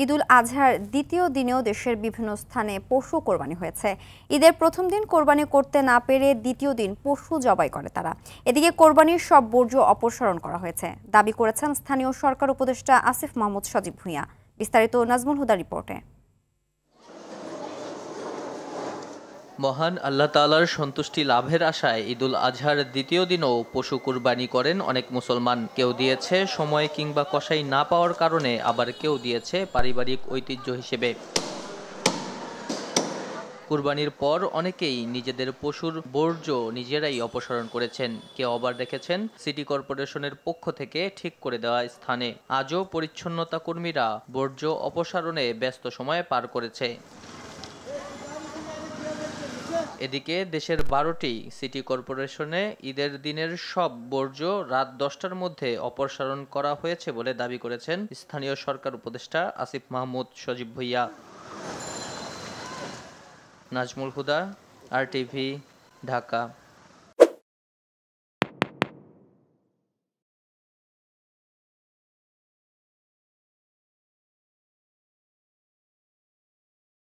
ঈদুল আজহার দ্বিতীয় দিনেও দেশের বিভিন্ন স্থানে পশু কোরবানি হয়েছে। ঈদের প্রথম দিন কোরবানি করতে না পেরে দ্বিতীয় দিন পশু জবাই করে তারা। এদিকে কোরবানির সব বর্জ্য অপসারণ করা হয়েছে দাবি করেছেন স্থানীয় সরকার উপদেষ্টা আসিফ মাহমুদ সজীব ভূঁইয়া। বিস্তারিত নাজমুল হুদা রিপোর্টে। মহান আল্লাহ তাআলার সন্তুষ্টি লাভের আশায় ঈদুল আজহার দ্বিতীয় দিনও পশু কুরবানি করেন অনেক মুসলমান। কেউ দিয়েছে সময় কিংবা কসাই না পাওয়ার কারণে, আবার কেউ দিয়েছে পারিবারিক ঐতিহ্য হিসেবে। কুরবানির পর অনেকেই নিজেদের পশুর বর্জ্য নিজেরাই অপসারণ করেছেন। কেউ আবার রেখেছেন সিটি কর্পোরেশনের পক্ষ থেকে ঠিক করে দেওয়া স্থানে। আজও পরিচ্ছন্নতা কর্মীরা বর্জ্য অপসারণে ব্যস্ত সময় পার করেছে। এদিকে দেশের ১২টি সিটি কর্পোরেশনে ঈদের দিনের সব বর্জ্য রাত ১০টার মধ্যে অপসারণ করা হয়েছে বলে দাবি করেছেন স্থানীয় সরকার উপদেষ্টা আসিফ মাহমুদ সজীব ভূঁইয়া। নাজমুল হুদা, RTV, ঢাকা।